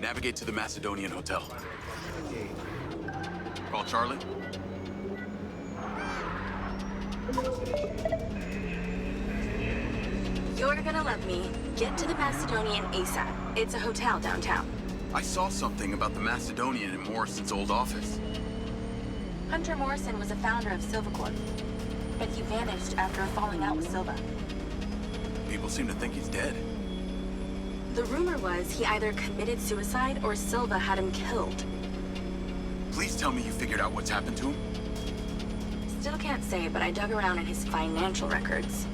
Navigate to the Macedonian Hotel. Call Charlie. You're gonna love me. Get to the Macedonian ASAP. It's a hotel downtown. I saw something about the Macedonian in Morrison's old office. Hunter Morrison was a founder of Silva Corp, but he vanished after a falling out with Silva. People seem to think he's dead. The rumor was he either committed suicide or Silva had him killed. Please tell me you figured out what's happened to him. Still can't say, but I dug around in his financial records.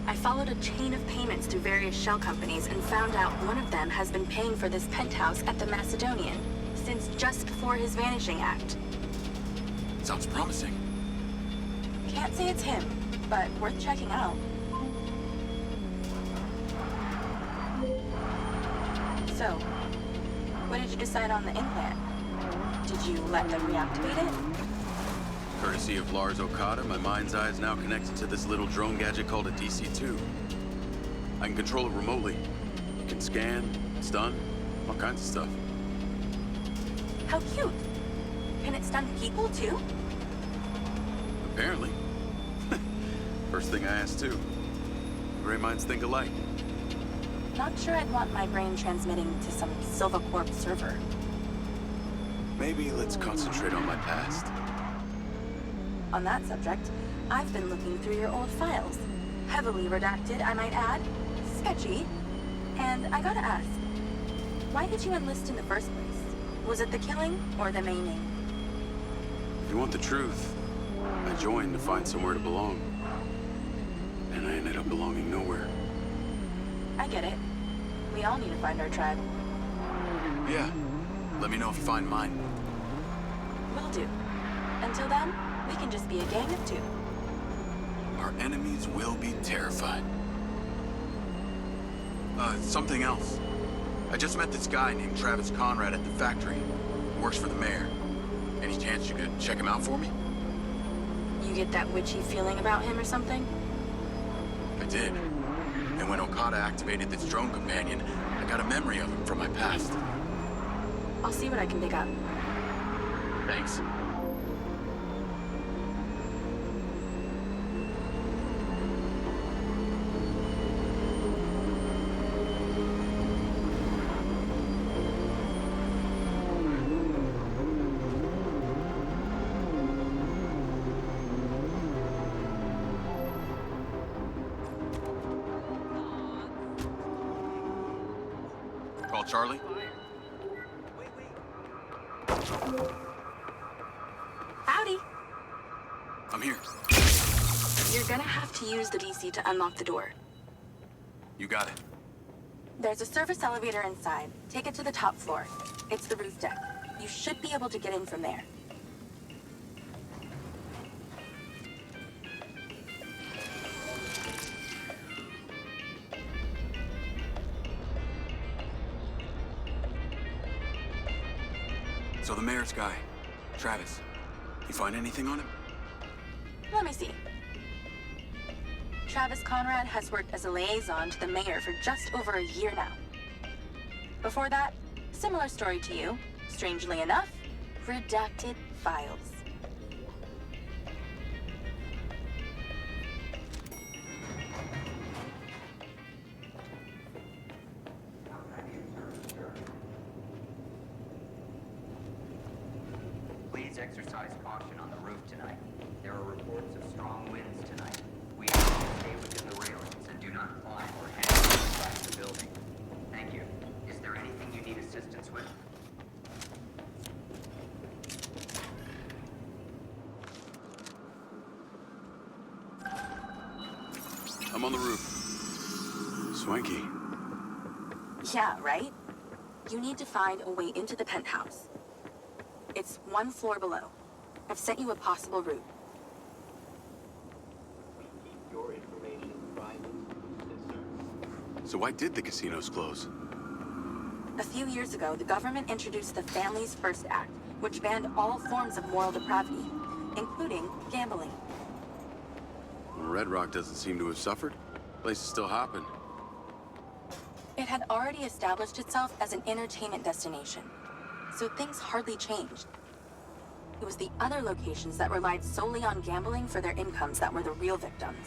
I followed a chain of payments through various shell companies and found out one of them has been paying for this penthouse at the Macedonian since just before his vanishing act. Sounds promising. Can't say it's him, but worth checking out. So, what did you decide on the implant? Did you let them reactivate it? Courtesy of Lars Okada, my mind's eye is now connected to this little drone gadget called a DC-2. I can control it remotely. It can scan, stun, all kinds of stuff. How cute. Can it stun people too? Apparently. First thing I asked too. Great minds think alike. Not sure I'd want my brain transmitting to some Silva Corp server. Maybe let's concentrate on my past. On that subject, I've been looking through your old files. Heavily redacted, I might add. Sketchy. And I gotta ask, why did you enlist in the first place? Was it the killing or the maiming? If you want the truth, I joined to find somewhere to belong. And I ended up belonging nowhere. I get it. We all need to find our tribe. Yeah. Let me know if you find mine. Will do. Until then, we can just be a gang of two. Our enemies will be terrified. Something else. I just met this guy named Travis Conrad at the factory. He works for the mayor. Any chance you could check him out for me? You get that witchy feeling about him or something? I did. And when Okada activated this drone companion, I got a memory of him from my past. I'll see what I can dig up. Thanks. Call Charlie? Howdy! I'm here. You're gonna have to use the DC to unlock the door. You got it. There's a service elevator inside. Take it to the top floor. It's the roof deck. You should be able to get in from there. So the mayor's guy, Travis, you find anything on him? Let me see. Travis Conrad has worked as a liaison to the mayor for just over a year now. Before that, similar story to you. Strangely enough, redacted files. Please exercise caution on the roof tonight. There are reports of strong winds tonight. We ask you to stay within the railings and do not climb or hang outside the building. Thank you. Is there anything you need assistance with? I'm on the roof. Swanky. Yeah, right? You need to find a way into the penthouse. It's one floor below. I've sent you a possible route. Your information private. Yes, sir. So why did the casinos close? A few years ago, the government introduced the Families First Act, which banned all forms of moral depravity, including gambling. Well, Red Rock doesn't seem to have suffered. Place is still hopping. It had already established itself as an entertainment destination, so things hardly changed. It was the other locations that relied solely on gambling for their incomes that were the real victims.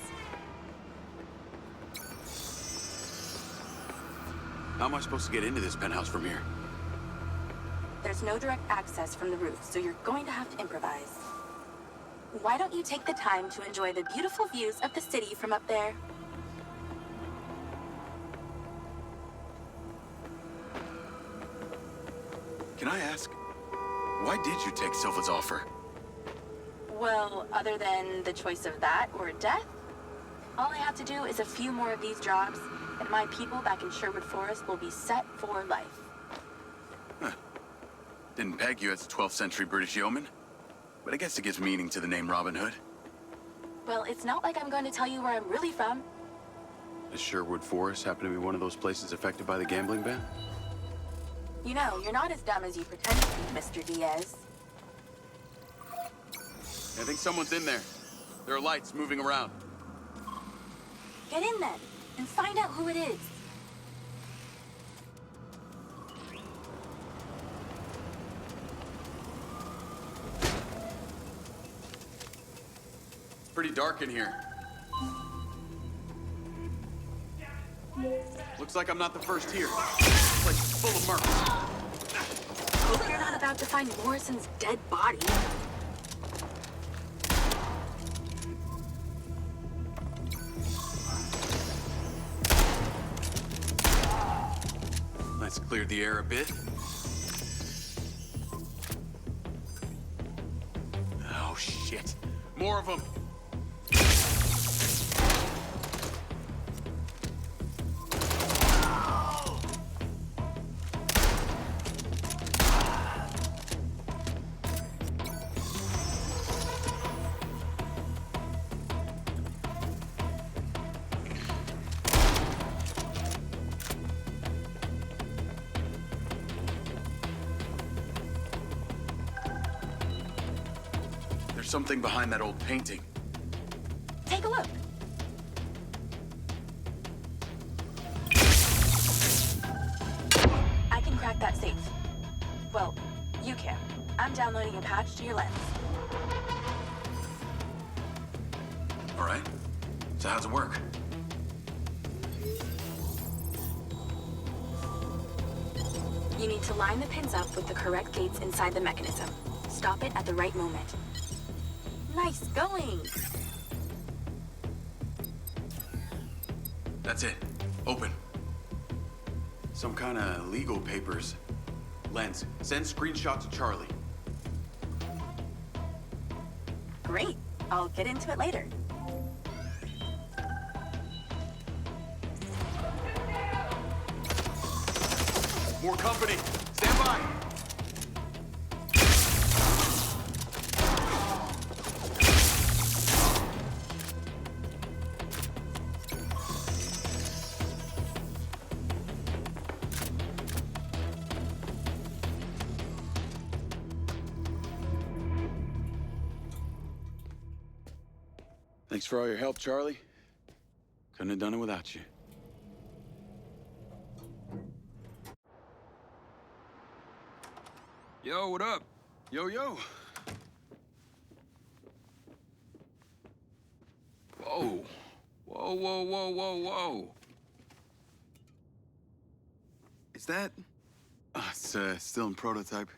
How am I supposed to get into this penthouse from here? There's no direct access from the roof, so you're going to have to improvise. Why don't you take the time to enjoy the beautiful views of the city from up there? Can I ask, why did you take Silva's offer? Well, other than the choice of that or death, all I have to do is a few more of these jobs, and my people back in Sherwood Forest will be set for life. Didn't peg you as a 12th century British yeoman, but I guess it gives meaning to the name Robin Hood. Well, it's not like I'm going to tell you where I'm really from. Does Sherwood Forest happen to be one of those places affected by the gambling ban? You know, you're not as dumb as you pretend to be, Mr. Diaz. I think someone's in there. There are lights moving around. Get in then, and find out who it is. It's pretty dark in here. Looks like I'm not the first here. This place is full of mercs. Hope you're not about to find Morrison's dead body. Let's clear the air a bit. Oh, shit. More of them. There's something behind that old painting. Take a look. I can crack that safe. Well, you can. I'm downloading a patch to your lens. All right. So how's it work? You need to line the pins up with the correct gates inside the mechanism. Stop it at the right moment. Nice going! That's it. Open. Some kind of legal papers. Lens, send screenshot to Charlie. Great. I'll get into it later. More company. Stand by. Thanks for all your help, Charlie. Couldn't have done it without you. Yo, what up? Yo, yo. Whoa. Whoa, whoa, whoa, whoa, whoa. Is that... It's still in prototype.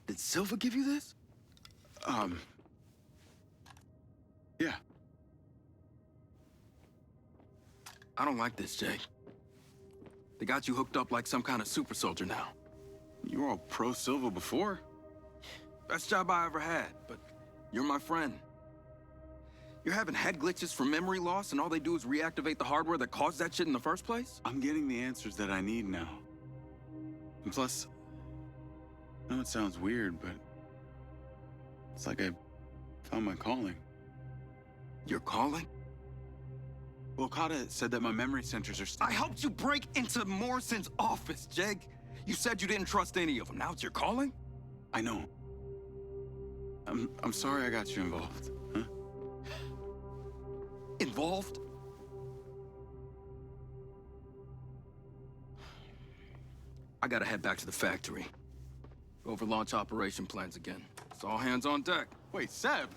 Did Silva give you this? Yeah. I don't like this, Jay. They got you hooked up like some kind of super soldier now. You were all pro-Silva before. Best job I ever had, but you're my friend. You're having head glitches from memory loss, and all they do is reactivate the hardware that caused that shit in the first place? I'm getting the answers that I need now. And plus, I know it sounds weird, but it's like I found my calling. Your calling? Well, Okada said that my memory centers are still... I helped you break into Morrison's office, Jake. You said you didn't trust any of them. Now it's your calling? I know. I'm sorry I got you involved, huh? Involved? I gotta head back to the factory. Go over launch operation plans again. It's all hands on deck. Wait, Seb,